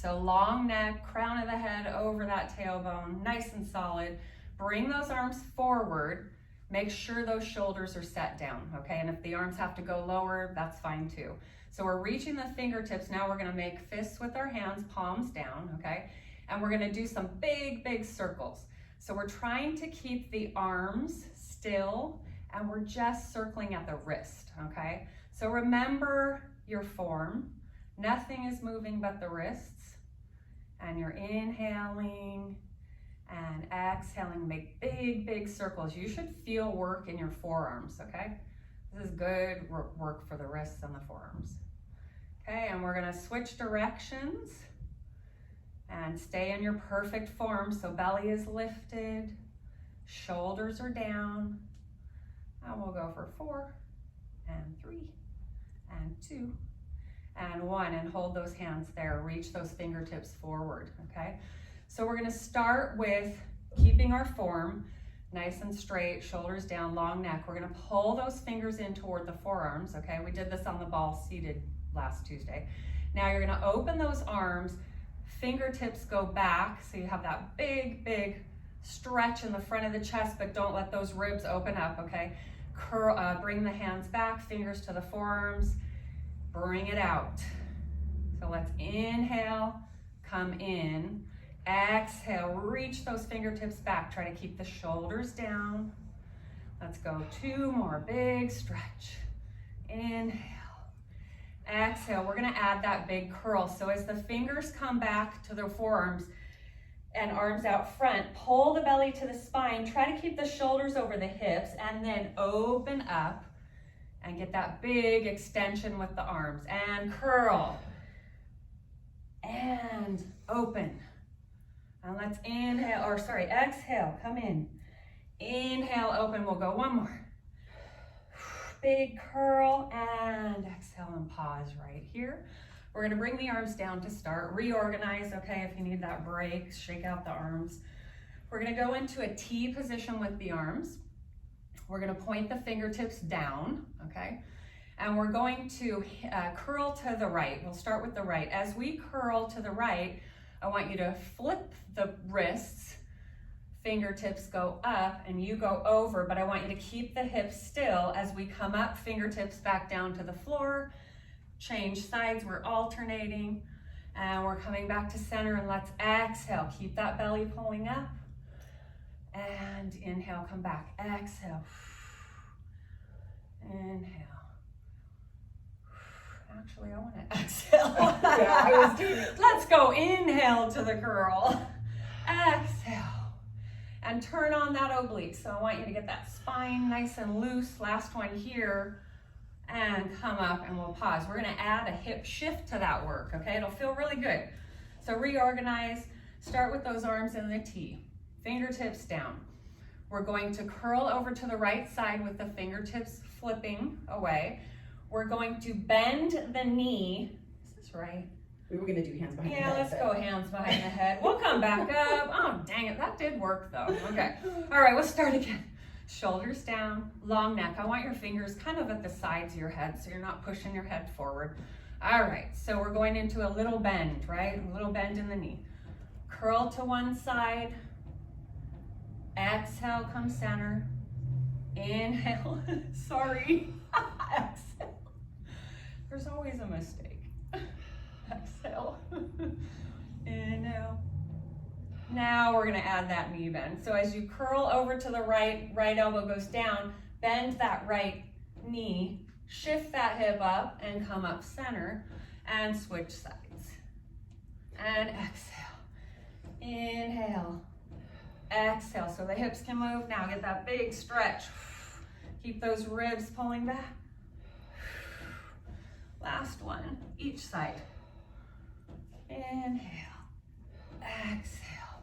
So long neck, crown of the head over that tailbone, nice and solid. Bring those arms forward. Make sure those shoulders are set down, okay? And if the arms have to go lower, that's fine too. So we're reaching the fingertips. Now we're gonna make fists with our hands, palms down, okay? And we're gonna do some big, big circles. So we're trying to keep the arms still, and we're just circling at the wrist, okay? So remember your form. Nothing is moving but the wrists. And you're inhaling and exhaling. Make big, big circles. You should feel work in your forearms, okay? This is good work for the wrists and the forearms. Okay, and we're gonna switch directions and stay in your perfect form. So belly is lifted, shoulders are down. And we'll go for 4 and 3 and 2 and 1, and hold those hands there. Reach those fingertips forward, okay? So we're gonna start with keeping our form nice and straight, shoulders down, long neck. We're gonna pull those fingers in toward the forearms, okay? We did this on the ball seated last Tuesday. Now you're gonna open those arms, fingertips go back, so you have that big, big stretch in the front of the chest, but don't let those ribs open up, okay? Bring the hands back, fingers to the forearms, bring it out. So let's inhale, come in, exhale, reach those fingertips back, try to keep the shoulders down. Let's go 2 more, big stretch. Inhale, exhale. We're gonna add that big curl. So as the fingers come back to the forearms and arms out front, pull the belly to the spine, try to keep the shoulders over the hips, and then open up and get that big extension with the arms, and curl, and open. And let's exhale, come in. Inhale, open, we'll go 1 more. Big curl, and exhale and pause right here. We're gonna bring the arms down to start. Reorganize, okay, if you need that break, shake out the arms. We're gonna go into a T position with the arms. We're gonna point the fingertips down, okay? And we're going to curl to the right. We'll start with the right. As we curl to the right, I want you to flip the wrists, fingertips go up and you go over, but I want you to keep the hips still. As we come up, fingertips back down to the floor, change sides, we're alternating, and we're coming back to center, and let's exhale. Keep that belly pulling up, and inhale, come back, exhale, inhale. Actually, I want to exhale. Yeah, I was doing it. Let's go, inhale to the curl, exhale, and turn on that oblique. So I want you to get that spine nice and loose. Last one here, and come up, and we'll pause. We're gonna add a hip shift to that work, okay? It'll feel really good. So reorganize, start with those arms in the T, fingertips down. We're going to curl over to the right side with the fingertips flipping away. We're going to bend the knee. Is this right? We were gonna do hands behind the head. Yeah, let's go hands behind the head. We'll come back up. Oh, dang it, that did work though. Okay, all right, let's start again. Shoulders down, long neck. I want your fingers kind of at the sides of your head so you're not pushing your head forward. All right, so we're going into a little bend, right? A little bend in the knee. Curl to one side. Exhale, come center. Inhale, sorry. Exhale. There's always a mistake. Exhale. Inhale. Now we're gonna add that knee bend. So as you curl over to the right, right elbow goes down, bend that right knee, shift that hip up and come up center and switch sides. And exhale. Inhale. Exhale, so the hips can move. Now get that big stretch. Keep those ribs pulling back. Last one, each side. Inhale, exhale,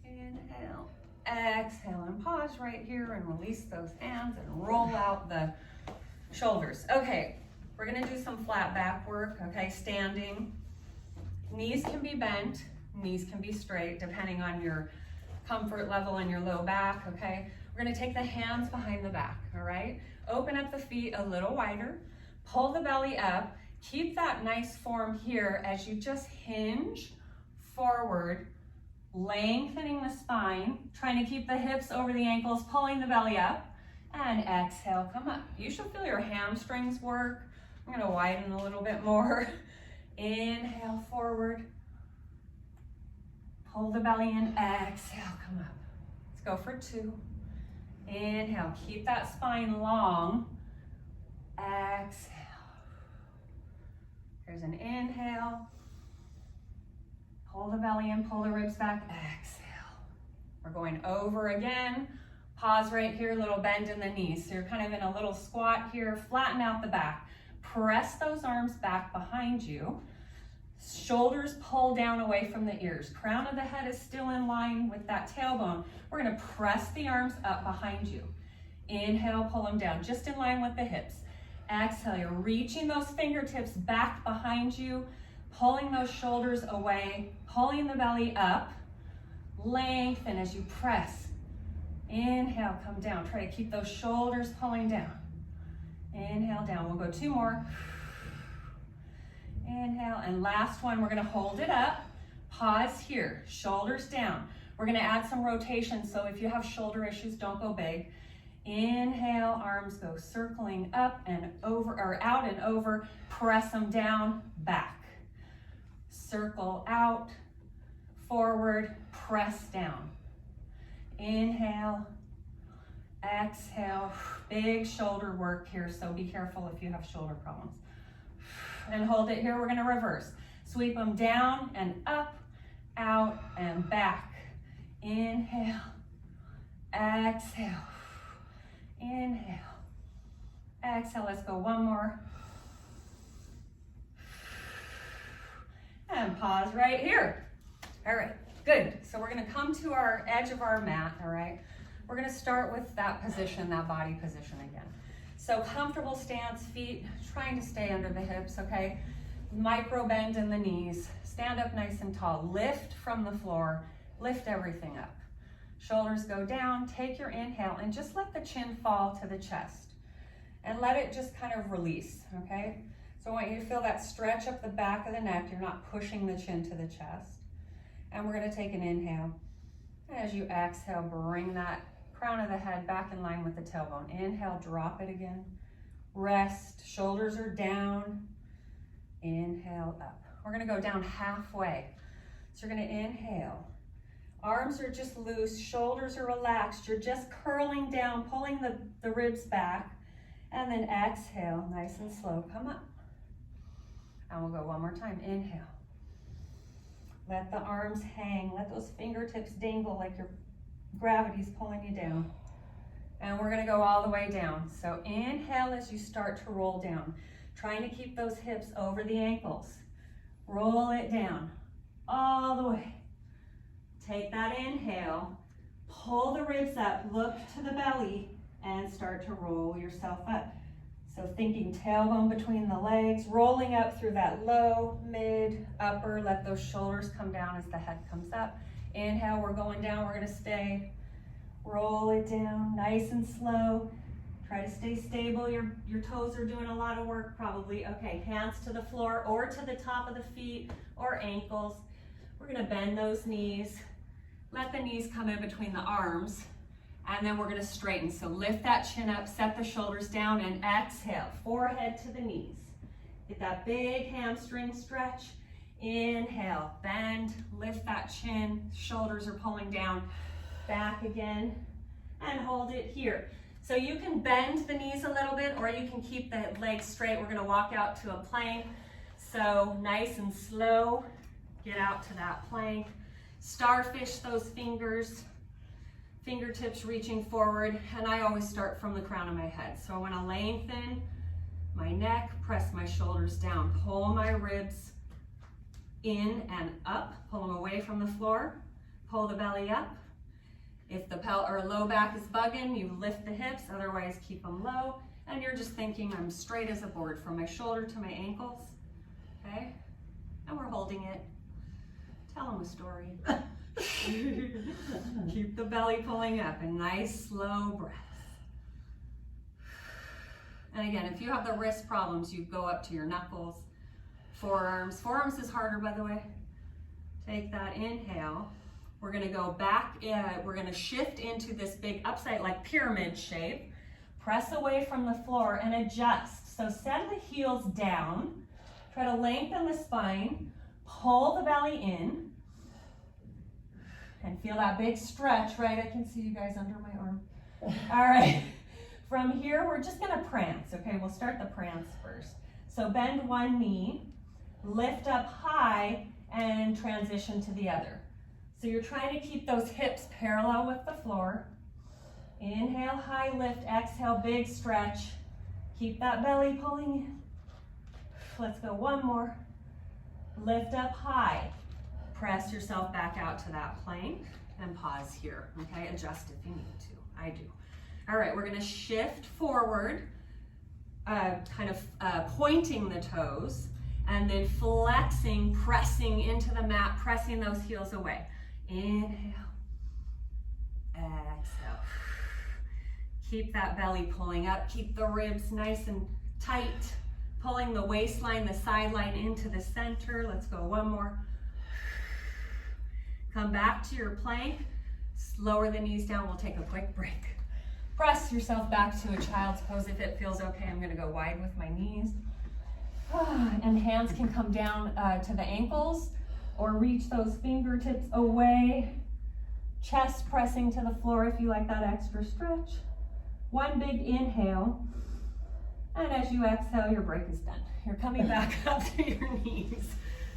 inhale, exhale, and pause right here and release those hands and roll out the shoulders. Okay, we're gonna do some flat back work, okay, standing. Knees can be bent, knees can be straight, depending on your comfort level and your low back, okay? We're gonna take the hands behind the back, all right? Open up the feet a little wider, pull the belly up, Keep that nice form here as you just hinge forward, lengthening the spine, trying to keep the hips over the ankles, pulling the belly up, and exhale, come up. You should feel your hamstrings work. I'm gonna widen a little bit more. Inhale, forward. Pull the belly in, exhale, come up. Let's go for 2. Inhale, keep that spine long. Exhale. Here's an inhale. Pull the belly in, pull the ribs back, exhale. We're going over again. Pause right here, little bend in the knees. So you're kind of in a little squat here, flatten out the back. Press those arms back behind you. Shoulders pull down away from the ears. Crown of the head is still in line with that tailbone. We're gonna press the arms up behind you. Inhale, pull them down, just in line with the hips. Exhale, you're reaching those fingertips back behind you, pulling those shoulders away, pulling the belly up. Lengthen as you press. Inhale, come down. Try to keep those shoulders pulling down. Inhale, down. We'll go 2 more. Inhale, and last one, we're gonna hold it up. Pause here, shoulders down. We're gonna add some rotation, so if you have shoulder issues, don't go big. Inhale, arms go circling up and over, or out and over. Press them down, back. Circle out, forward, press down. Inhale, exhale. Big shoulder work here, so be careful if you have shoulder problems. And hold it here, we're gonna reverse. Sweep them down and up, out and back. Inhale, exhale, inhale, exhale. Let's go 1 more. And pause right here. All right, good. So we're gonna come to our edge of our mat, all right? We're gonna start with that position, that body position again. So comfortable stance, feet trying to stay under the hips, okay? Micro bend in the knees. Stand up nice and tall. Lift from the floor. Lift everything up. Shoulders go down. Take your inhale and just let the chin fall to the chest. And let it just kind of release, okay? So I want you to feel that stretch up the back of the neck. You're not pushing the chin to the chest. And we're gonna take an inhale. And as you exhale, bring that crown of the head back in line with the tailbone. Inhale, drop it again. Rest, shoulders are down. Inhale, up. We're gonna go down halfway. So you're gonna inhale. Arms are just loose, shoulders are relaxed. You're just curling down, pulling the ribs back. And then exhale, nice and slow, come up. And we'll go 1 more time, inhale. Let the arms hang, let those fingertips dangle like your gravity's pulling you down. And we're gonna go all the way down. So inhale as you start to roll down, trying to keep those hips over the ankles. Roll it down, all the way. Take that inhale, pull the ribs up, look to the belly, and start to roll yourself up. So thinking tailbone between the legs, rolling up through that low, mid, upper, let those shoulders come down as the head comes up. Inhale, we're going down, we're gonna stay. Roll it down, nice and slow. Try to stay stable, your toes are doing a lot of work probably. Okay, hands to the floor or to the top of the feet or ankles. We're gonna bend those knees. Let the knees come in between the arms. And then we're gonna straighten. So lift that chin up, set the shoulders down, and exhale, forehead to the knees. Get that big hamstring stretch. Inhale, bend, lift that chin, shoulders are pulling down. Back again, and hold it here. So you can bend the knees a little bit, or you can keep the legs straight. We're gonna walk out to a plank. So nice and slow, get out to that plank. Starfish those fingers. Fingertips reaching forward, and I always start from the crown of my head. So I want to lengthen my neck, press my shoulders down, pull my ribs in and up, pull them away from the floor, pull the belly up. If the low back is bugging, you lift the hips, otherwise keep them low, and you're just thinking I'm straight as a board from my shoulder to my ankles, okay? And we're holding it. Tell them a story. Keep the belly pulling up, a nice slow breath. And again, if you have the wrist problems, you go up to your knuckles. Forearms. Forearms is harder, by the way. Take that inhale. We're gonna go back, we're gonna shift into this big upside, like pyramid shape. Press away from the floor and adjust. So send the heels down. Try to lengthen the spine. Pull the belly in. And feel that big stretch, right? I can see you guys under my arm. All right. From here, we're just gonna prance, okay? We'll start the prance first. So bend one knee, lift up high, and transition to the other. So you're trying to keep those hips parallel with the floor. Inhale, high lift, exhale, big stretch. Keep that belly pulling in. Let's go one more. Lift up high. Press yourself back out to that plank and pause here, okay? Adjust if you need to, I do. All right, we're gonna shift forward, pointing the toes, and then flexing, pressing into the mat, pressing those heels away. Inhale, exhale. Keep that belly pulling up, keep the ribs nice and tight, pulling the waistline, the sideline into the center. Let's go one more. Come back to your plank, lower the knees down, we'll take a quick break. Press yourself back to a child's pose if it feels okay. I'm gonna go wide with my knees. And hands can come down to the ankles or reach those fingertips away. Chest pressing to the floor if you like that extra stretch. One big inhale. And as you exhale, your break is done. You're coming back up to your knees.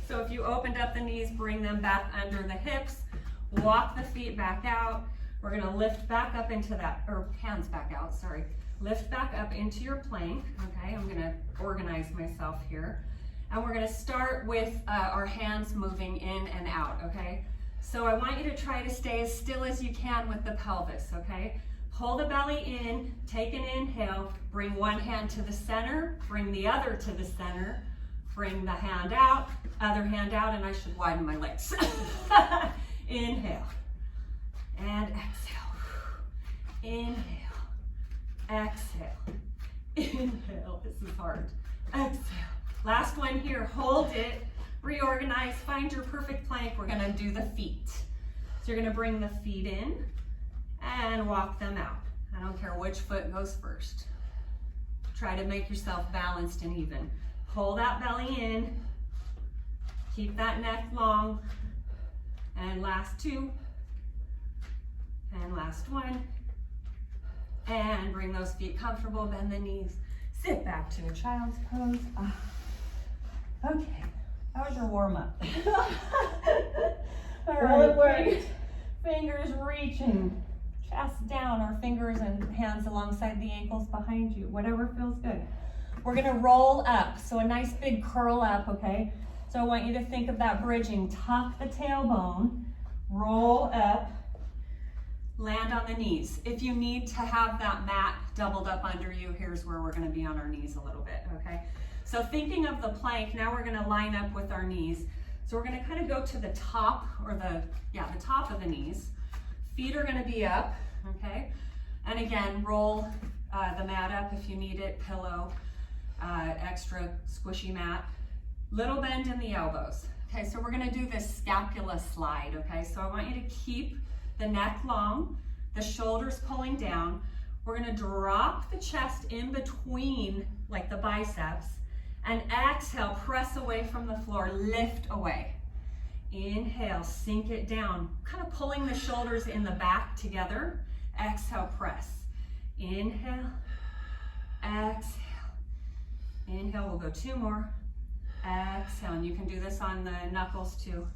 So if you opened up the knees, bring them back under the hips. Walk the feet back out. We're gonna lift back up into that, or hands back out, sorry. Lift back up into your plank, okay? I'm gonna organize myself here. And we're gonna start with our hands moving in and out, okay? So I want you to try to stay as still as you can with the pelvis, okay? Pull the belly in, take an inhale, bring one hand to the center, bring the other to the center, bring the hand out, other hand out, and I should widen my legs. Inhale, and exhale. Inhale, exhale. Inhale, this is hard. Exhale. Last one here, hold it, reorganize, find your perfect plank. We're gonna do the feet. So you're gonna bring the feet in and walk them out. I don't care which foot goes first. Try to make yourself balanced and even. Pull that belly in, keep that neck long, and last two, and last one, and bring those feet comfortable, bend the knees, sit back to a child's pose. Okay, how was your warm-up? All right, Well, it worked. Fingers reaching, chest down, or fingers and hands alongside the ankles behind you, whatever feels good. We're gonna roll up, so a nice big curl up, okay? So I want you to think of that bridging. Tuck the tailbone, roll up, land on the knees. If you need to have that mat doubled up under you, here's where we're gonna be on our knees a little bit, okay? So thinking of the plank, now we're gonna line up with our knees. So we're gonna kind of go to the top, or the top of the knees. Feet are gonna be up, okay? And again, roll the mat up if you need it, pillow, extra squishy mat. Little bend in the elbows. Okay, so we're gonna do this scapula slide, okay? So I want you to keep the neck long, the shoulders pulling down. We're gonna drop the chest in between, like the biceps, and exhale, press away from the floor, lift away. Inhale, sink it down, kind of pulling the shoulders in the back together. Exhale, press. Inhale, exhale. Inhale, we'll go two more. Exhale, and you can do this on the knuckles too.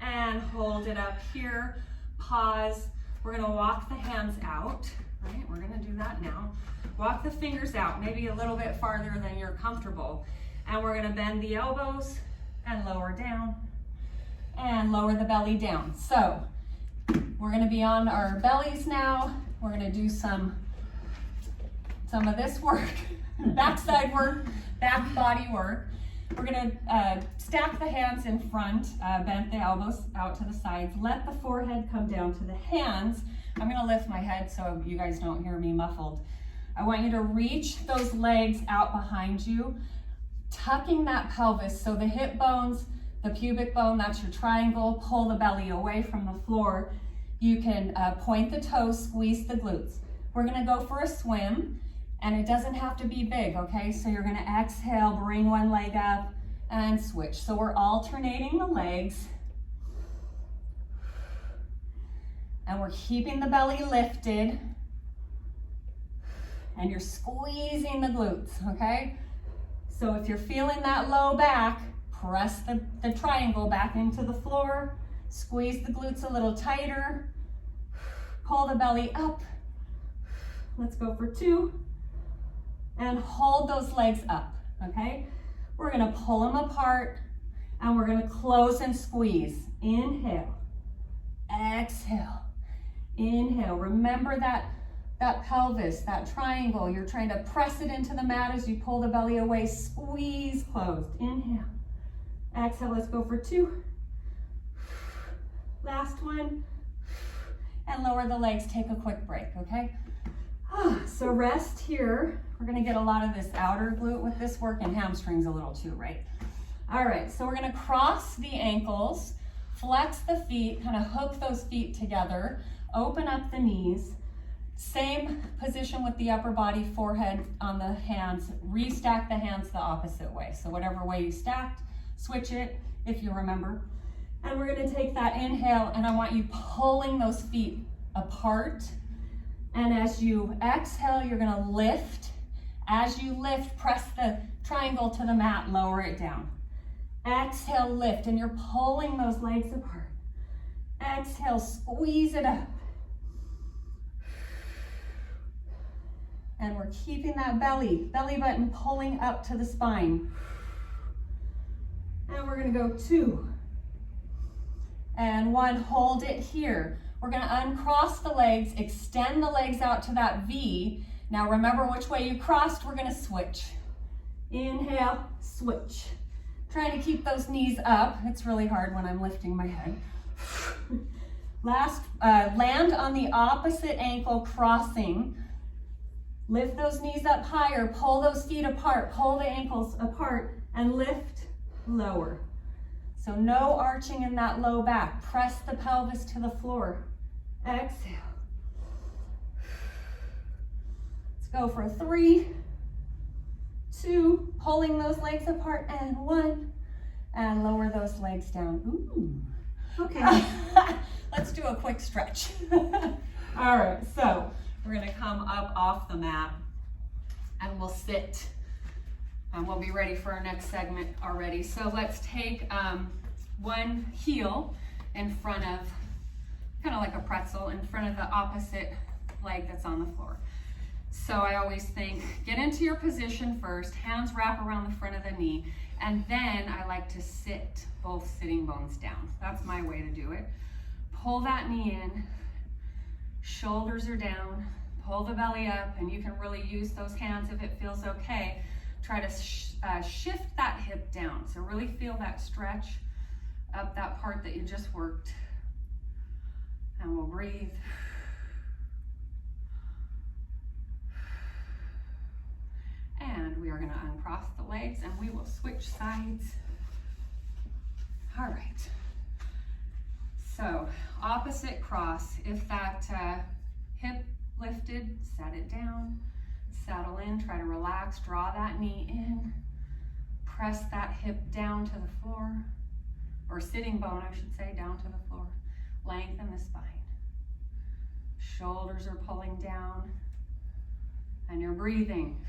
And hold it up here, pause. We're gonna walk the hands out, right? We're gonna do that now. Walk the fingers out, maybe a little bit farther than you're comfortable. And we're gonna bend the elbows and lower down and lower the belly down. So we're gonna be on our bellies now. We're gonna do some of this work, backside work, back body work. We're gonna stack the hands in front, bend the elbows out to the sides, let the forehead come down to the hands. I'm gonna lift my head so you guys don't hear me muffled. I want you to reach those legs out behind you. tucking that pelvis, so the hip bones, the pubic bone, that's your triangle, pull the belly away from the floor. You can point the toes, squeeze the glutes. We're gonna go for a swim, and it doesn't have to be big, okay? So you're gonna exhale, bring one leg up, and switch. So we're alternating the legs, and we're keeping the belly lifted, and you're squeezing the glutes, okay? So if you're feeling that low back, press the triangle back into the floor, squeeze the glutes a little tighter, pull the belly up. Let's go for 2, and hold those legs up, okay? We're gonna pull them apart, and we're gonna close and squeeze. Inhale, exhale, inhale. Remember that pelvis, that triangle. You're trying to press it into the mat as you pull the belly away. Squeeze closed. Inhale. Exhale. Let's go for 2. Last one. And lower the legs. Take a quick break, okay? So rest here. We're going to get a lot of this outer glute with this work, and hamstrings a little too, right? All right. So we're going to cross the ankles, flex the feet, kind of hook those feet together, open up the knees. Same position with the upper body, forehead on the hands. Restack the hands the opposite way. So whatever way you stacked, switch it if you remember. And we're going to take that inhale, and I want you pulling those feet apart. And as you exhale, you're going to lift. As you lift, press the triangle to the mat, lower it down. Exhale, lift, and you're pulling those legs apart. Exhale, squeeze it up. And we're keeping that belly button pulling up to the spine. And we're gonna go 2. And 1, hold it here. We're gonna uncross the legs, extend the legs out to that V. Now remember which way you crossed, we're gonna switch. Inhale, switch. Trying to keep those knees up. It's really hard when I'm lifting my head. Last, land on the opposite ankle, crossing. Lift those knees up higher, pull those feet apart, pull the ankles apart, and lift, lower. So no arching in that low back. Press the pelvis to the floor. Exhale. Let's go for 3, 2, pulling those legs apart, and 1, and lower those legs down. Ooh. Okay. Let's do a quick stretch. All right, so we're gonna come up off the mat, and we'll sit, and we'll be ready for our next segment already. So let's take one heel in front of, kind of like a pretzel, in front of the opposite leg that's on the floor. So I always think, get into your position first, hands wrap around the front of the knee, and then I like to sit both sitting bones down. That's my way to do it. Pull that knee in, shoulders are down, pull the belly up, and you can really use those hands if it feels okay. Try to shift that hip down. So really feel that stretch up that part that you just worked. And we'll breathe. And we are going to uncross the legs, and we will switch sides. All right. So opposite cross. If that hip lifted, set it down, settle in, try to relax, draw that knee in, press that hip down to the floor, or sitting bone, I should say, down to the floor. Lengthen the spine. Shoulders are pulling down, and you're breathing.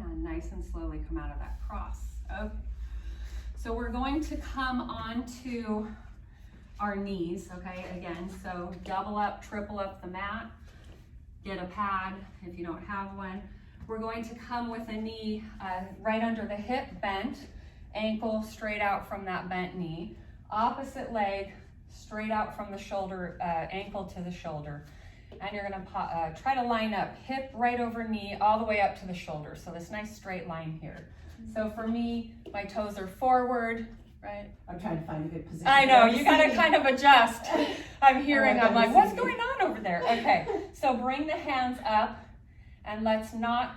And nice and slowly come out of that cross. Okay. So we're going to come onto our knees, okay, again, so double up, triple up the mat, get a pad if you don't have one. We're going to come with a knee right under the hip bent, ankle straight out from that bent knee, opposite leg straight out from the shoulder, ankle to the shoulder. And you're gonna try to line up, hip right over knee, all the way up to the shoulder. So this nice straight line here. So for me, my toes are forward, right? I'm trying to find a good position. I know, you gotta kind of adjust. I'm hearing, I'm like, what's going on over there? Okay, so bring the hands up And let's not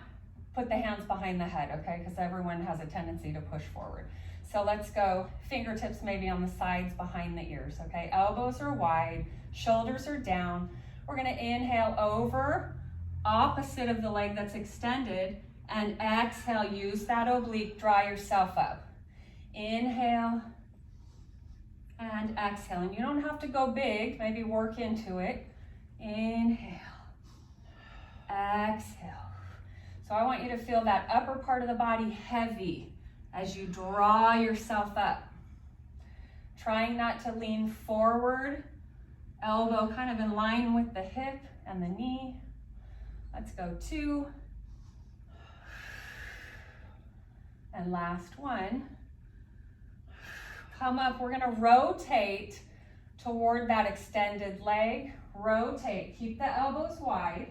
put the hands behind the head, okay? Because everyone has a tendency to push forward. So let's go fingertips maybe on the sides behind the ears, okay? Elbows are wide, shoulders are down. We're gonna inhale over, opposite of the leg that's extended, and exhale, use that oblique, draw yourself up. Inhale and exhale. And you don't have to go big, maybe work into it. Inhale, exhale. So I want you to feel that upper part of the body heavy as you draw yourself up. Trying not to lean forward, elbow kind of in line with the hip and the knee. Let's go 2. And last one. Come up, we're gonna rotate toward that extended leg. Rotate, keep the elbows wide.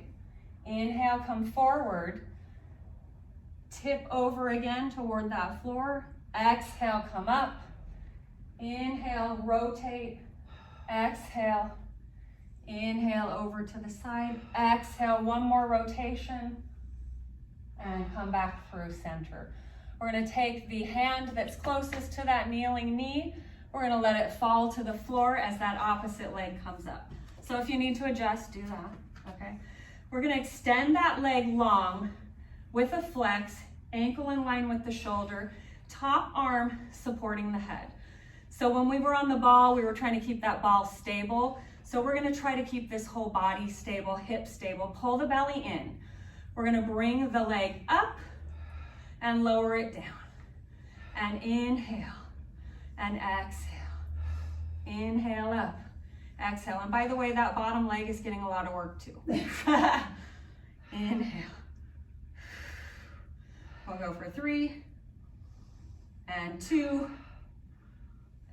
Inhale, come forward. Tip over again toward that floor. Exhale, come up. Inhale, rotate. Exhale. Inhale over to the side. Exhale, one more rotation. And come back through center. We're going to take the hand that's closest to that kneeling knee. We're going to let it fall to the floor as that opposite leg comes up. So if you need to adjust, do that, okay? We're going to extend that leg long with a flex, ankle in line with the shoulder, top arm supporting the head. So when we were on the ball, we were trying to keep that ball stable. So we're going to try to keep this whole body stable, hip stable. Pull the belly in. We're going to bring the leg up and lower it down. And inhale and exhale. Inhale up, exhale. And by the way, that bottom leg is getting a lot of work too. Inhale. We'll go for 3 and 2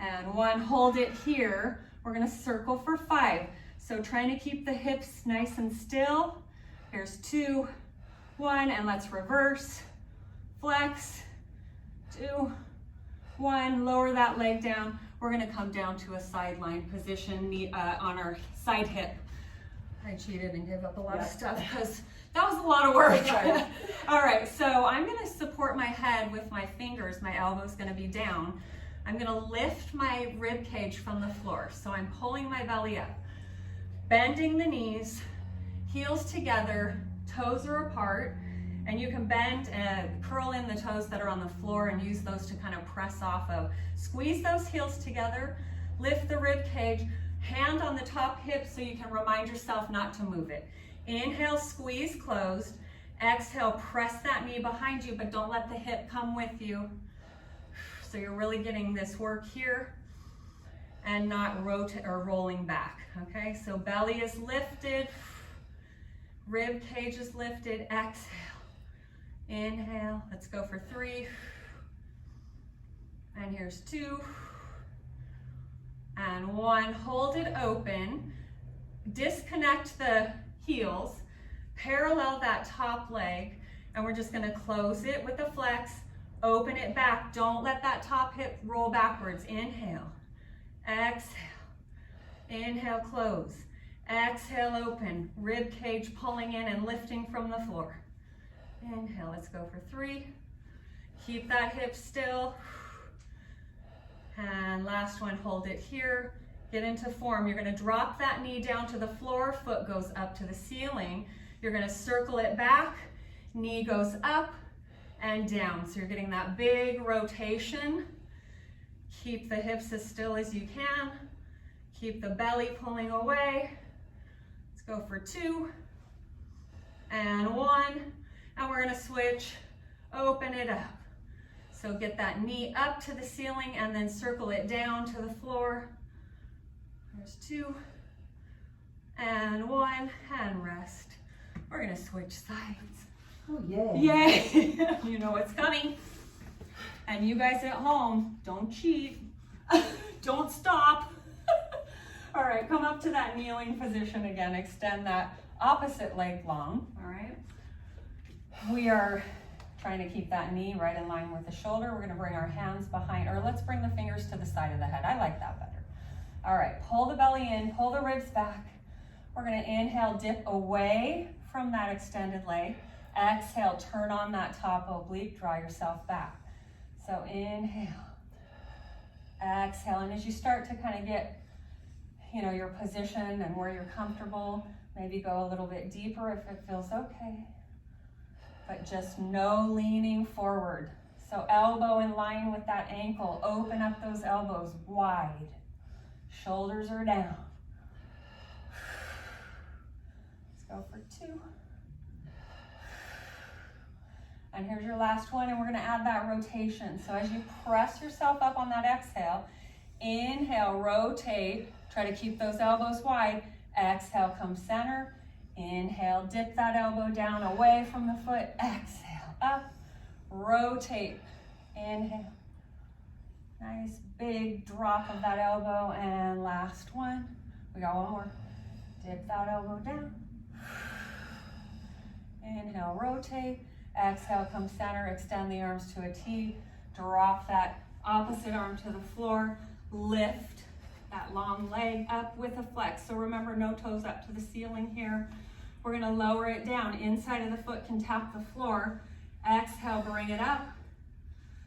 and 1. Hold it here. We're gonna circle for 5. So trying to keep the hips nice and still. Here's 2, 1, and let's reverse. Flex, 2, 1, lower that leg down. We're gonna come down to a sideline position on our side hip. I cheated and gave up a lot of stuff because that was a lot of work. All right, so I'm gonna support my head with my fingers. My elbow's gonna be down. I'm gonna lift my rib cage from the floor. So I'm pulling my belly up, bending the knees, heels together, toes are apart, and you can bend and curl in the toes that are on the floor and use those to kind of press off of. Squeeze those heels together, lift the rib cage, hand on the top hip so you can remind yourself not to move it. Inhale, squeeze closed. Exhale, press that knee behind you, but don't let the hip come with you. So you're really getting this work here and not rotate or rolling back, okay? So belly is lifted, rib cage is lifted, exhale. Inhale, let's go for 3. And here's 2. And 1, hold it open. Disconnect the heels, parallel that top leg, and we're just gonna close it with a flex, open it back. Don't let that top hip roll backwards. Inhale, exhale, inhale, close. Exhale, open, rib cage pulling in and lifting from the floor. Inhale, let's go for 3. Keep that hip still. And last one, hold it here. Get into form. You're gonna drop that knee down to the floor, foot goes up to the ceiling. You're gonna circle it back, knee goes up and down. So you're getting that big rotation. Keep the hips as still as you can. Keep the belly pulling away. Let's go for 2 and 1. And we're gonna switch, open it up. So get that knee up to the ceiling and then circle it down to the floor. There's 2 and 1 and rest. We're gonna switch sides. Oh, yay. Yay, you know what's coming. And you guys at home, don't cheat, don't stop. All right, come up to that kneeling position again. Extend that opposite leg long, all right? We are trying to keep that knee right in line with the shoulder. We're gonna bring our hands behind, or let's bring the fingers to the side of the head. I like that better. All right, pull the belly in, pull the ribs back. We're gonna inhale, dip away from that extended leg. Exhale, turn on that top oblique, draw yourself back. So inhale, exhale, and as you start to kind of get, your position and where you're comfortable, maybe go a little bit deeper if it feels okay. But just no leaning forward. So elbow in line with that ankle. Open up those elbows wide. Shoulders are down. Let's go for 2. And here's your last one, and we're gonna add that rotation. So as you press yourself up on that exhale, inhale, rotate. Try to keep those elbows wide. Exhale, come center. Inhale, dip that elbow down away from the foot. Exhale, up, rotate. Inhale. Nice big drop of that elbow. And last one. We got one more. Dip that elbow down. Inhale, rotate. Exhale, come center. Extend the arms to a T. Drop that opposite arm to the floor. Lift that long leg up with a flex. So remember, no toes up to the ceiling here. We're gonna lower it down. Inside of the foot can tap the floor. Exhale, bring it up.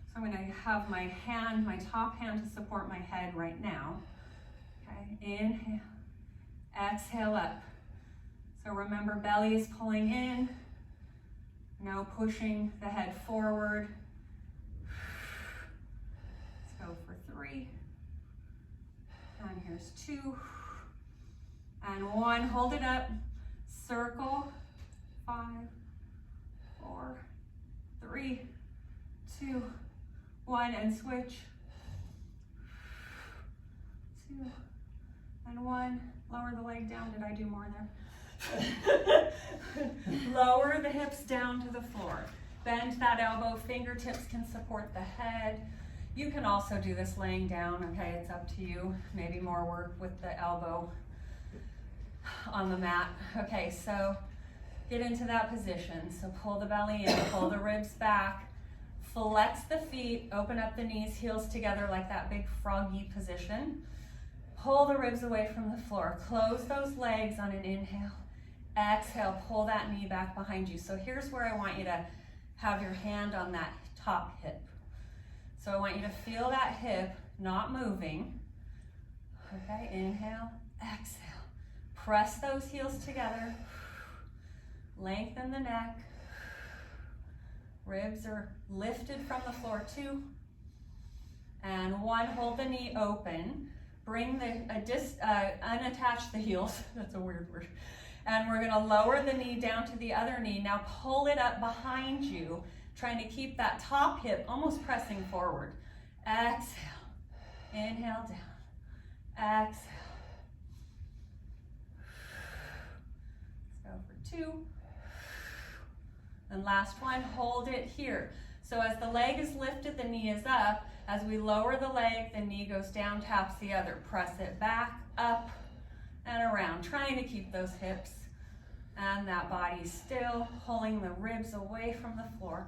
So I'm gonna have my hand, my top hand to support my head right now. Okay, inhale, exhale up. So remember, belly is pulling in. No pushing the head forward. Let's go for 3. And here's 2. And 1, hold it up. Circle, 5, 4, 3, 2, 1, and switch. 2, and 1. Lower the leg down. Did I do more there? Lower the hips down to the floor. Bend that elbow. Fingertips can support the head. You can also do this laying down, okay? It's up to you. Maybe more work with the elbow on the mat. Okay, so get into that position. So pull the belly in, pull the ribs back, flex the feet, open up the knees, heels together like that big froggy position. Pull the ribs away from the floor. Close those legs on an inhale. Exhale, pull that knee back behind you. So here's where I want you to have your hand on that top hip. So I want you to feel that hip not moving. Okay, inhale, exhale. Press those heels together. Lengthen the neck. Ribs are lifted from the floor, 2. And 1, hold the knee open. Bring unattach the heels. That's a weird word. And we're gonna lower the knee down to the other knee. Now pull it up behind you, trying to keep that top hip almost pressing forward. Exhale, inhale down, exhale. Let's go for 2. And last one, hold it here. So as the leg is lifted, the knee is up. As we lower the leg, the knee goes down, taps the other. Press it back, up, and around. Trying to keep those hips and that body still, pulling the ribs away from the floor.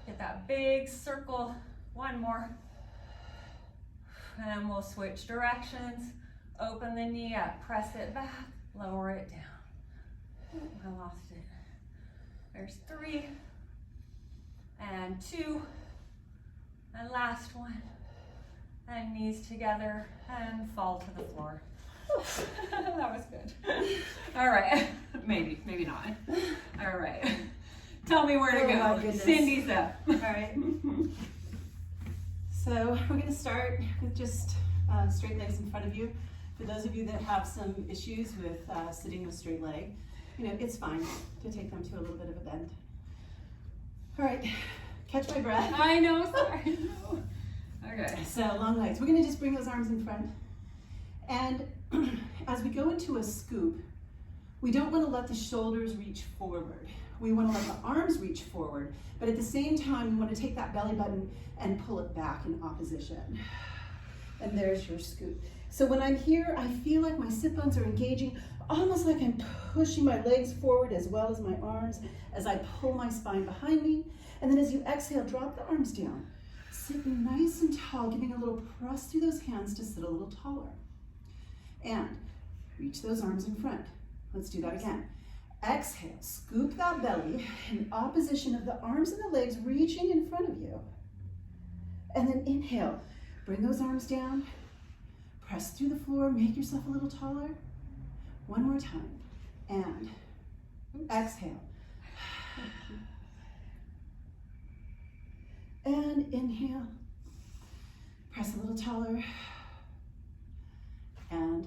Get that big circle. 1 more. And we'll switch directions. Open the knee up, press it back, lower it down. Ooh, I lost it. There's 3, and 2, and last one. And knees together and fall to the floor. That was good. All right, maybe not. All right, tell me where to go. Cyndie's up. All right. So we're going to start with just straight legs in front of you. For those of you that have some issues with sitting with straight leg, it's fine to take them to a little bit of a bend. All right, catch my breath. I know, sorry. Okay. So long legs. We're going to just bring those arms in front. And as we go into a scoop, we don't want to let the shoulders reach forward. We want to let the arms reach forward, but at the same time, we want to take that belly button and pull it back in opposition. And there's your scoop. So when I'm here, I feel like my sit bones are engaging, almost like I'm pushing my legs forward as well as my arms as I pull my spine behind me. And then as you exhale, drop the arms down. Sitting nice and tall, giving a little press through those hands to sit a little taller. And reach those arms in front. Let's do that again. Exhale, scoop that belly in opposition of the arms and the legs reaching in front of you. And then inhale, bring those arms down, press through the floor, make yourself a little taller. One more time, and exhale. And inhale, press a little taller, and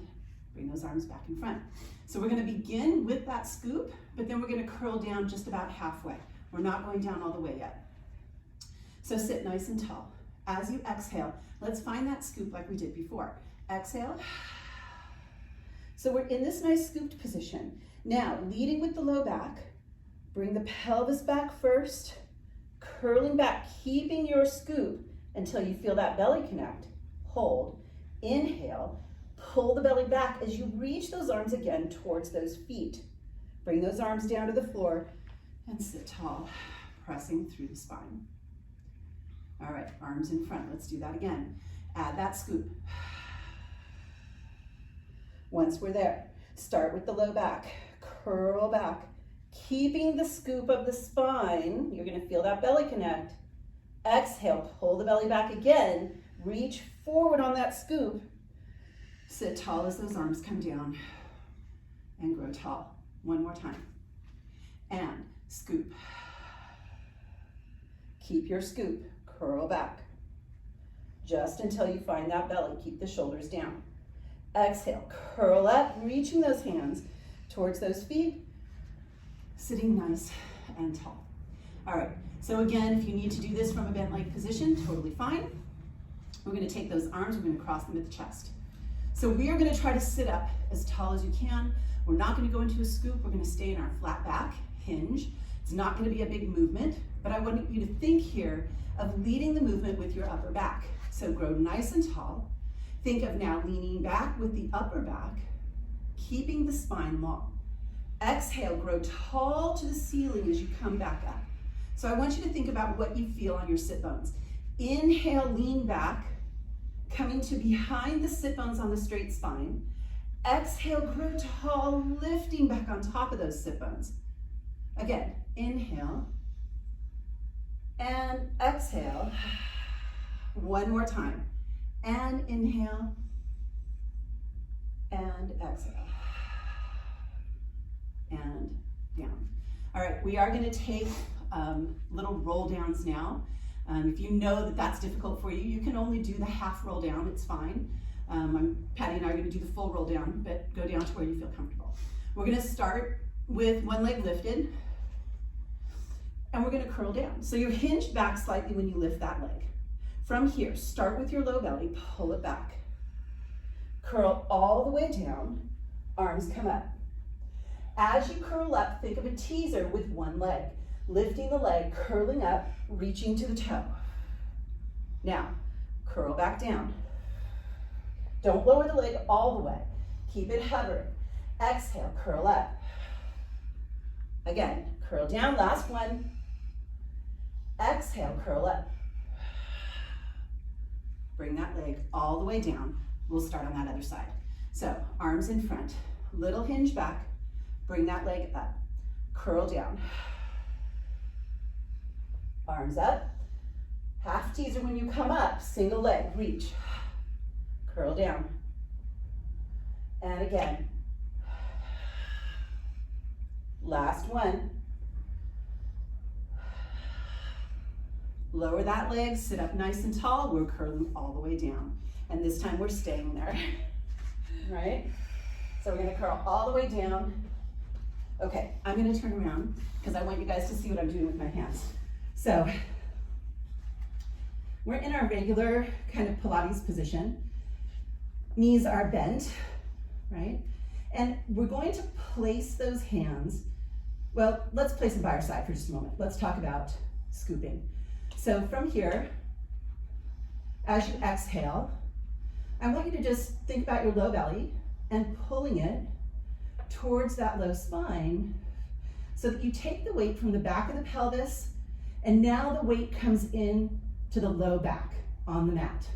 bring those arms back in front. So we're gonna begin with that scoop, but then we're gonna curl down just about halfway. We're not going down all the way yet. So sit nice and tall. As you exhale, let's find that scoop like we did before. Exhale. So we're in this nice scooped position. Now, leading with the low back, bring the pelvis back first, curling back, keeping your scoop until you feel that belly connect. Hold, inhale, pull the belly back as you reach those arms again towards those feet. Bring those arms down to the floor and sit tall, pressing through the spine. All right, arms in front. Let's do that again. Add that scoop. Once we're there, start with the low back, curl back, keeping the scoop of the spine. You're gonna feel that belly connect. Exhale, pull the belly back again, reach forward on that scoop. Sit tall as those arms come down and grow tall. One more time. And scoop. Keep your scoop, curl back. Just until you find that belly, keep the shoulders down. Exhale, curl up, reaching those hands towards those feet, sitting nice and tall. All right, so again, if you need to do this from a bent leg position, totally fine. We're gonna take those arms, we're gonna cross them at the chest. So we are gonna try to sit up as tall as you can. We're not gonna go into a scoop, we're gonna stay in our flat back, hinge. It's not gonna be a big movement, but I want you to think here of leading the movement with your upper back. So grow nice and tall. Think of now leaning back with the upper back, keeping the spine long. Exhale, grow tall to the ceiling as you come back up. So I want you to think about what you feel on your sit bones. Inhale, lean back, coming to behind the sit bones on the straight spine. Exhale, grow tall, lifting back on top of those sit bones. Again, inhale and exhale. One more time. And inhale and exhale. And down. All right, we are going to take little roll downs now. If you know that that's difficult for you, you can only do the half roll down, it's fine. Patty and I are going to do the full roll down, but go down to where you feel comfortable. We're going to start with one leg lifted, and we're going to curl down. So you're hinged back slightly when you lift that leg. From here, start with your low belly, pull it back. Curl all the way down, arms come up. As you curl up, think of a teaser with one leg. Lifting the leg, curling up, reaching to the toe. Now, curl back down. Don't lower the leg all the way. Keep it hovering. Exhale, curl up. Again, curl down, last one. Exhale, curl up. Bring that leg all the way down. We'll start on that other side. So, arms in front, little hinge back, bring that leg up, curl down. Arms up, half teaser when you come up, single leg, reach, curl down. And again. Last one. Lower that leg, sit up nice and tall. We're curling all the way down. And this time we're staying there, right? So we're gonna curl all the way down. Okay, I'm gonna turn around because I want you guys to see what I'm doing with my hands. So we're in our regular kind of Pilates position. Knees are bent, right? And we're going to place those hands, well, let's place them by our side for just a moment. Let's talk about scooping. So from here, as you exhale, I want you to just think about your low belly and pulling it towards that low spine so that you take the weight from the back of the pelvis, and now the weight comes in to the low back on the mat.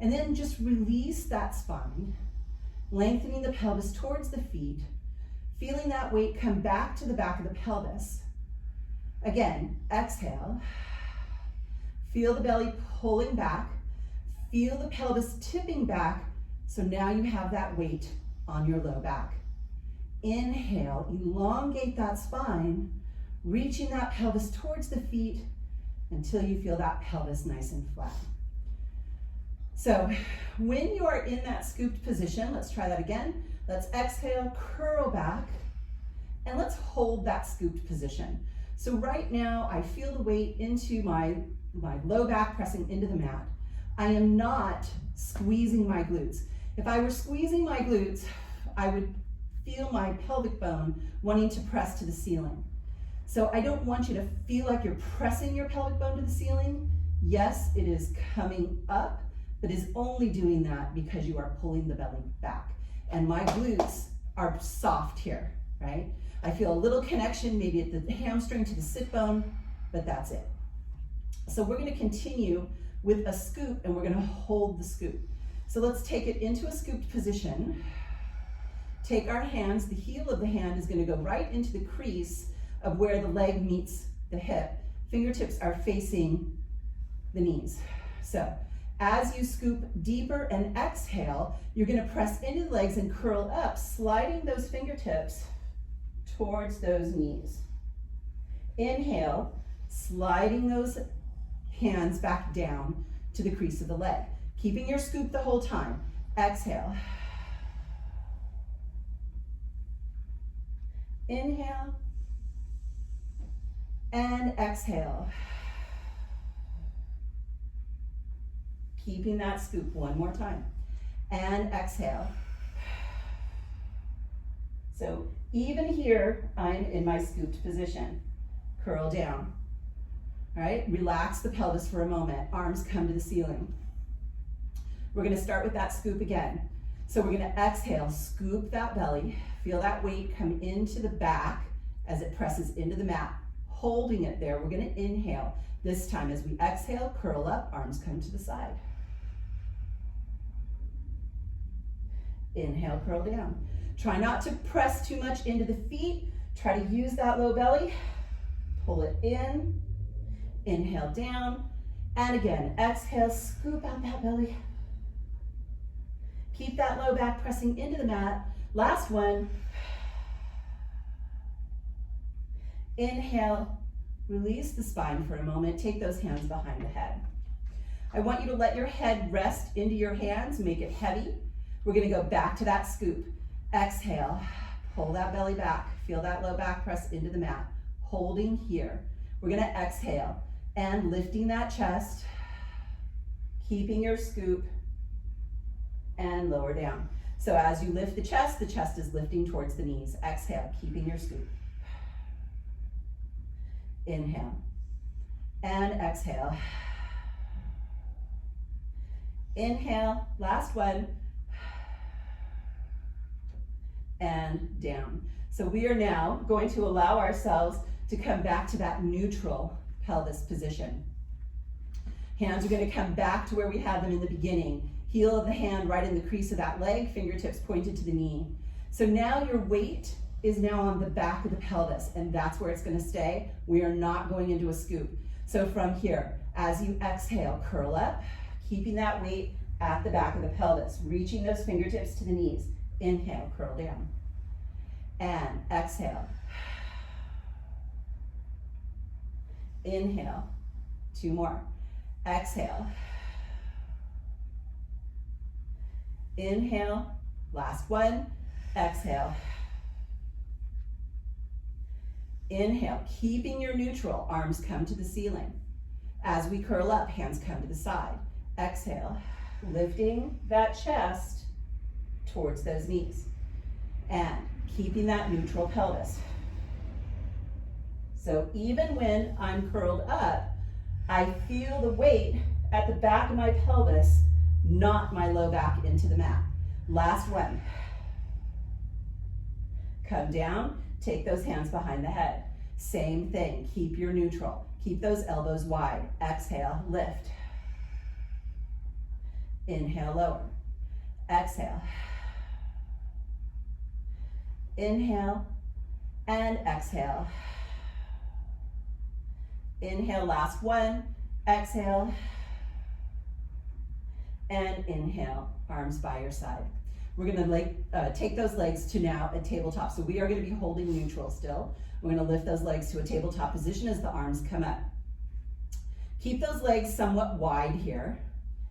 And then just release that spine, lengthening the pelvis towards the feet, Feeling that weight come back to the back of the pelvis. Again, exhale. Feel the belly pulling back. Feel the pelvis tipping back. So now you have that weight on your low back. Inhale, elongate that spine, reaching that pelvis towards the feet until you feel that pelvis nice and flat. So when you are in that scooped position, let's try that again. Let's exhale, curl back, and let's hold that scooped position. So right now, I feel the weight into my low back pressing into the mat. I am not squeezing my glutes. If I were squeezing my glutes, I would feel my pelvic bone wanting to press to the ceiling. So I don't want you to feel like you're pressing your pelvic bone to the ceiling. Yes, it is coming up, but is only doing that because you are pulling the belly back. And my glutes are soft here, right? I feel a little connection maybe at the hamstring to the sit bone, but that's it. So we're gonna continue with a scoop and we're gonna hold the scoop. So let's take it into a scooped position. Take our hands, the heel of the hand is gonna go right into the crease of where the leg meets the hip. Fingertips are facing the knees. So as you scoop deeper and exhale, you're gonna press into the legs and curl up, sliding those fingertips towards those knees. Inhale, sliding those hands back down to the crease of the leg. Keeping your scoop the whole time. Exhale. Inhale. And exhale. Keeping that scoop one more time. And exhale. So even here, I'm in my scooped position. Curl down. All right, relax the pelvis for a moment. Arms come to the ceiling. We're gonna start with that scoop again. So we're gonna exhale, scoop that belly. Feel that weight come into the back as it presses into the mat. Holding it there, we're gonna inhale. This time as we exhale, curl up, arms come to the side. Inhale, curl down. Try not to press too much into the feet. Try to use that low belly. Pull it in. Inhale down. And again, exhale, scoop out that belly. Keep that low back pressing into the mat. Last one. Inhale, release the spine for a moment. Take those hands behind the head. I want you to let your head rest into your hands, make it heavy. We're gonna go back to that scoop. Exhale, pull that belly back. Feel that low back press into the mat. Holding here. We're gonna exhale and lifting that chest, keeping your scoop, and lower down. So as you lift the chest is lifting towards the knees. Exhale, keeping your scoop. Inhale and exhale. Inhale, last one. And down. So we are now going to allow ourselves to come back to that neutral pelvis position. Hands are going to come back to where we had them in the beginning. Heel of the hand right in the crease of that leg, fingertips pointed to the knee. So now your weight is now on the back of the pelvis, and that's where it's going to stay. We are not going into a scoop. So from here, as you exhale, curl up, keeping that weight at the back of the pelvis, reaching those fingertips to the knees. Inhale, curl down. And exhale. Inhale. 2 more. Exhale. Inhale. Last one. Exhale. Inhale, keeping your neutral, arms come to the ceiling. As we curl up, hands come to the side. Exhale, lifting that chest towards those knees. And keeping that neutral pelvis. So even when I'm curled up, I feel the weight at the back of my pelvis, not my low back into the mat. Last one. Come down, take those hands behind the head. Same thing, keep your neutral. Keep those elbows wide. Exhale, lift. Inhale, lower. Exhale. Inhale and exhale. Inhale, last one. Exhale. And inhale, arms by your side. We're gonna take those legs to now a tabletop. So we are gonna be holding neutral still. We're gonna lift those legs to a tabletop position as the arms come up. Keep those legs somewhat wide here.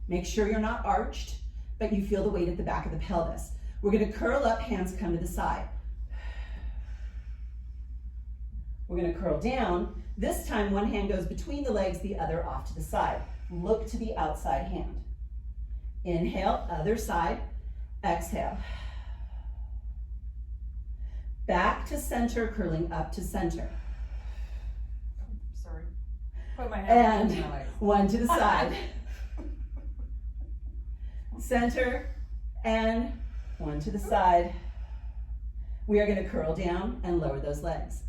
Make sure you're not arched, but you feel the weight at the back of the pelvis. We're gonna curl up, hands come to the side. We're gonna curl down. This time, one hand goes between the legs, the other off to the side. Look to the outside hand. Inhale, other side, exhale. Back to center, curling up to center. Sorry. Put my hand And between my legs. one to the side. Center, and one to the side. We are gonna curl down and lower those legs.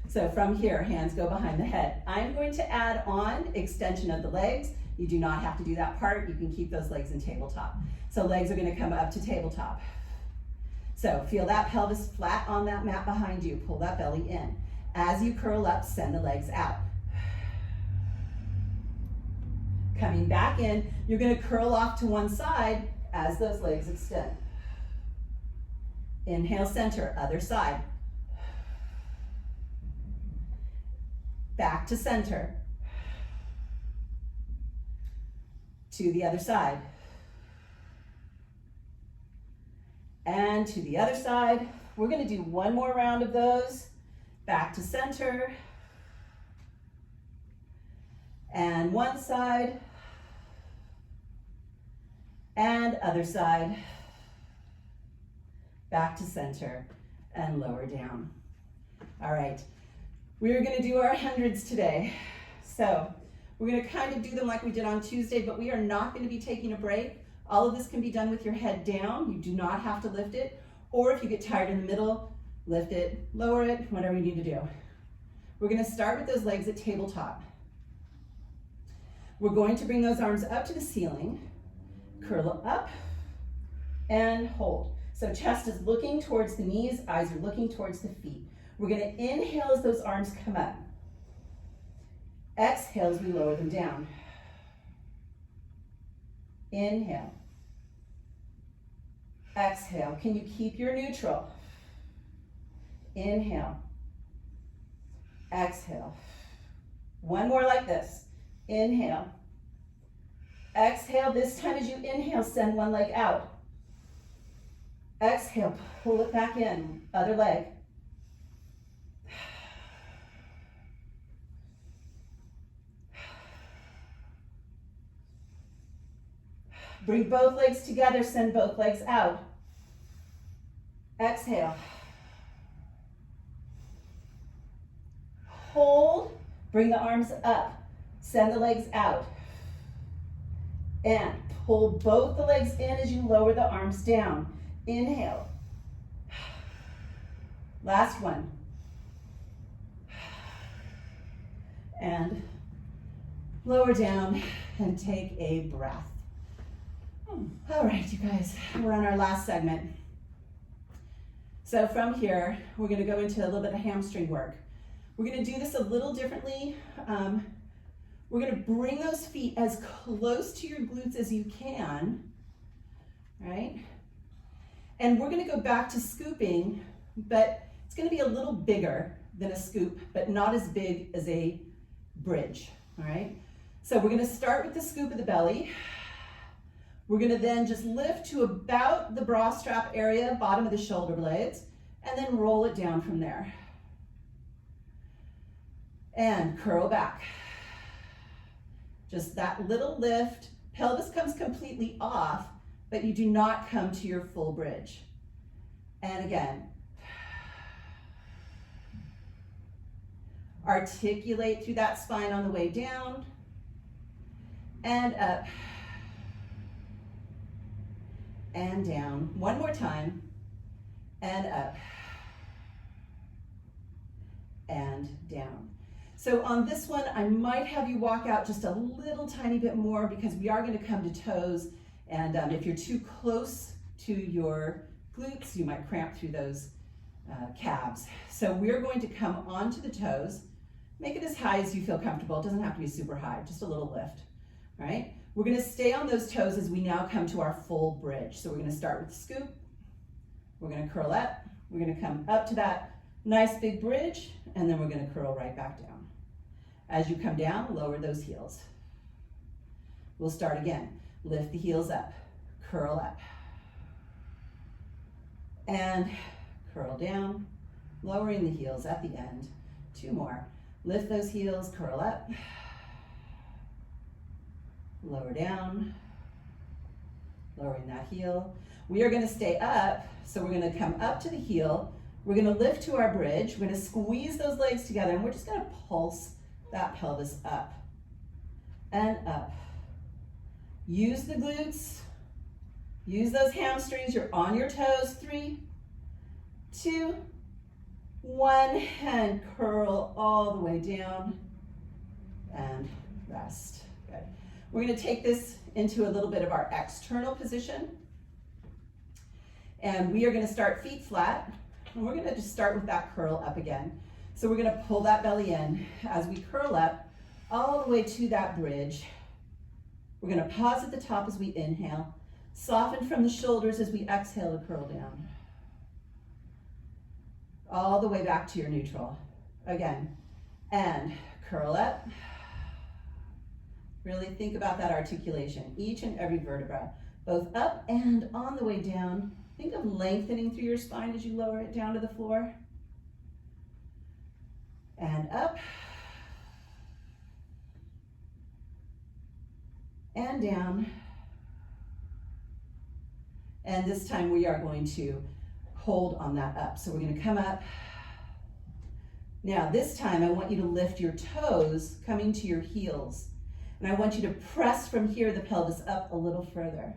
So from here, hands go behind the head. I'm going to add on extension of the legs. You do not have to do that part. You can keep those legs in tabletop. So legs are gonna come up to tabletop. So feel that pelvis flat on that mat behind you. Pull that belly in. As you curl up, send the legs out. Coming back in, you're gonna curl off to one side as those legs extend. Inhale, center, other side. Back to center. To the other side. And to the other side. We're gonna do one more round of those. Back to center. And one side. And other side. Back to center and lower down. All right. We're gonna do our hundreds today. So we're gonna kind of do them like we did on Tuesday, but we are not gonna be taking a break. All of this can be done with your head down. You do not have to lift it. Or if you get tired in the middle, lift it, lower it, whatever you need to do. We're gonna start with those legs at tabletop. We're going to bring those arms up to the ceiling, curl up, and hold. So chest is looking towards the knees, eyes are looking towards the feet. We're gonna inhale as those arms come up. Exhale as we lower them down. Inhale. Exhale. Can you keep your neutral? Inhale. Exhale. One more like this. Inhale. Exhale. This time as you inhale, send one leg out. Exhale, pull it back in. Other leg. Bring both legs together, send both legs out. Exhale. Hold, bring the arms up, send the legs out. And pull both the legs in as you lower the arms down. Inhale. Last one. And lower down and take a breath. All right, you guys, we're on our last segment. So from here, we're gonna go into a little bit of hamstring work. We're gonna do this a little differently. We're gonna bring those feet as close to your glutes as you can, right? And we're gonna go back to scooping, but it's gonna be a little bigger than a scoop, but not as big as a bridge, all right? So we're gonna start with the scoop of the belly. We're gonna then just lift to about the bra strap area, bottom of the shoulder blades, and then roll it down from there. And curl back. Just that little lift. Pelvis comes completely off, but you do not come to your full bridge. And again. Articulate through that spine on the way down. And up. And down. One more time. And up. And down. So on this one, I might have you walk out just a little tiny bit more because we are going to come to toes. And if you're too close to your glutes, you might cramp through those calves. So we're going to come onto the toes. Make it as high as you feel comfortable. It doesn't have to be super high, just a little lift, all right? We're gonna stay on those toes as we now come to our full bridge. So we're gonna start with the scoop. We're gonna curl up. We're gonna come up to that nice big bridge, and then we're gonna curl right back down. As you come down, lower those heels. We'll start again. Lift the heels up, curl up, and curl down, lowering the heels at the end. 2 more. Lift those heels, curl up, lower down, lowering that heel. We are going to stay up, so we're going to come up to the heel. We're going to lift to our bridge. We're going to squeeze those legs together, and we're just going to pulse that pelvis up and up. Use the glutes. Use those hamstrings. You're on your toes. 3, 2, 1, and curl all the way down and rest. Good. We're going to take this into a little bit of our external position. And we are going to start feet flat. And we're going to just start with that curl up again. So we're going to pull that belly in as we curl up all the way to that bridge. We're going to pause at the top as we inhale. Soften from the shoulders as we exhale to curl down. All the way back to your neutral. Again. And curl up. Really think about that articulation. Each and every vertebra. Both up and on the way down. Think of lengthening through your spine as you lower it down to the floor. And up. And down. And this time we are going to hold on that up. So we're going to come up. Now this time I want you to lift your toes coming to your heels. And I want you to press from here the pelvis up a little further.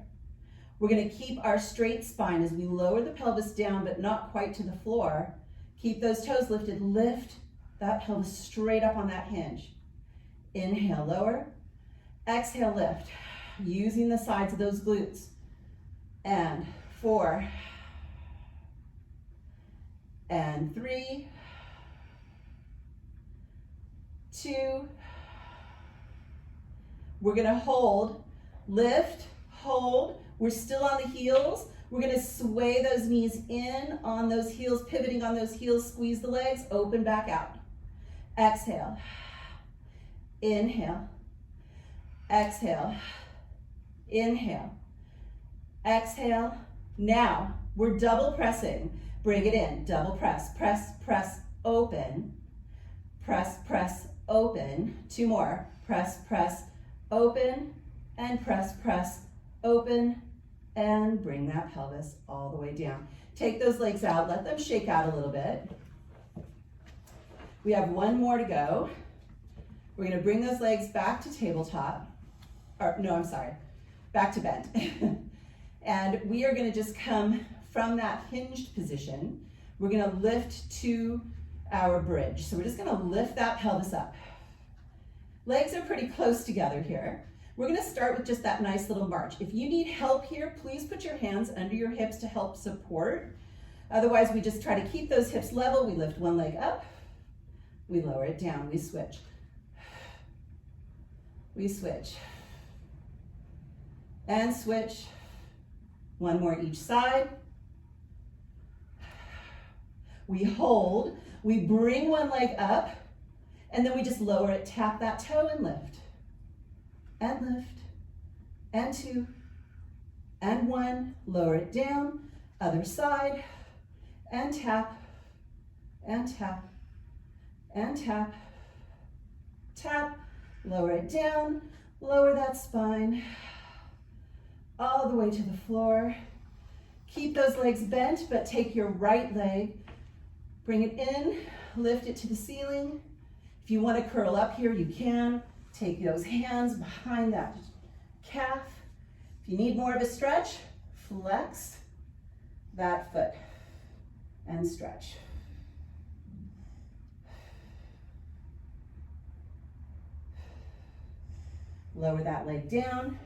We're going to keep our straight spine as we lower the pelvis down, but not quite to the floor. Keep those toes lifted. Lift that pelvis straight up on that hinge. Inhale, lower. Exhale, lift. Using the sides of those glutes. And 4. And 3. 2. We're going to hold, lift, hold. We're still on the heels. We're going to sway those knees in on those heels, pivoting on those heels, squeeze the legs, open back out. Exhale. Inhale. Exhale. Inhale. Exhale. Now, we're double pressing. Bring it in. Double press. Press, press, open. Press, press, open. 2 more. Press, press, open. And press, press, open. And bring that pelvis all the way down. Take those legs out. Let them shake out a little bit. We have 1 more to go. We're going to bring those legs back to tabletop. Or, no, I'm sorry. Back to bend. And we are going to just come from that hinged position. We're going to lift to our bridge. So we're just going to lift that pelvis up. Legs are pretty close together here. We're going to start with just that nice little march. If you need help here, please put your hands under your hips to help support. Otherwise, we just try to keep those hips level. We lift one leg up. We lower it down. We switch. We switch. And switch. 1 more each side. We hold. We bring one leg up. And then we just lower it. Tap that toe and lift. And lift. And 2. And 1. Lower it down. Other side. And tap. And tap. And tap. Tap. Lower it down. Lower that spine. All the way to the floor. Keep those legs bent, but take your right leg. Bring it in. Lift it to the ceiling. If you want to curl up here, you can. Take those hands behind that calf. If you need more of a stretch, flex that foot and stretch. Lower that leg down.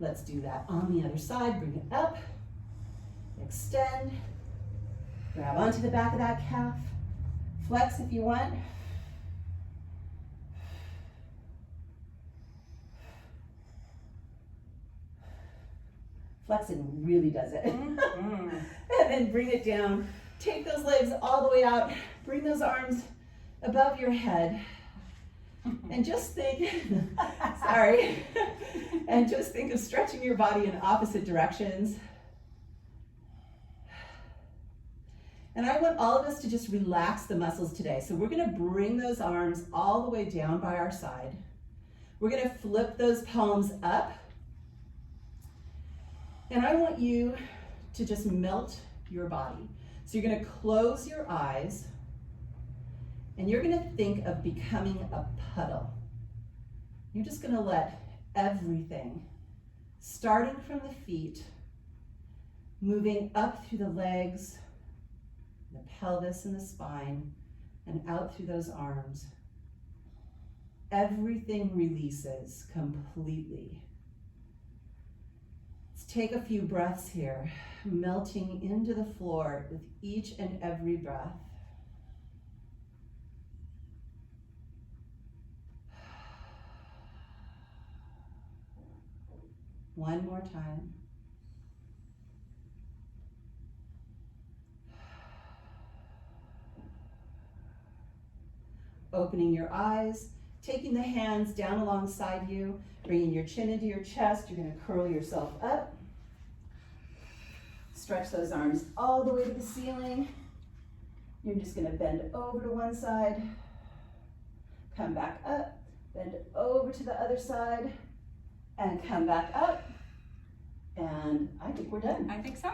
Let's do that on the other side. Bring it up. Extend. Grab onto the back of that calf. Flex if you want. Flexing really does it. Mm-hmm. And then bring it down. Take those legs all the way out. Bring those arms above your head. And just think, sorry, and just think of stretching your body in opposite directions. And I want all of us to just relax the muscles today. So we're gonna bring those arms all the way down by our side. We're gonna flip those palms up. And I want you to just melt your body. So you're gonna close your eyes and you're gonna think of becoming a puddle. You're just gonna let everything, starting from the feet, moving up through the legs, the pelvis and the spine, and out through those arms. Everything releases completely. Let's take a few breaths here, melting into the floor with each and every breath. One more time. Opening your eyes, taking the hands down alongside you, bringing your chin into your chest. You're gonna curl yourself up. Stretch those arms all the way to the ceiling. You're just gonna bend over to one side, come back up, bend over to the other side, and come back up. And I think we're done. I think so.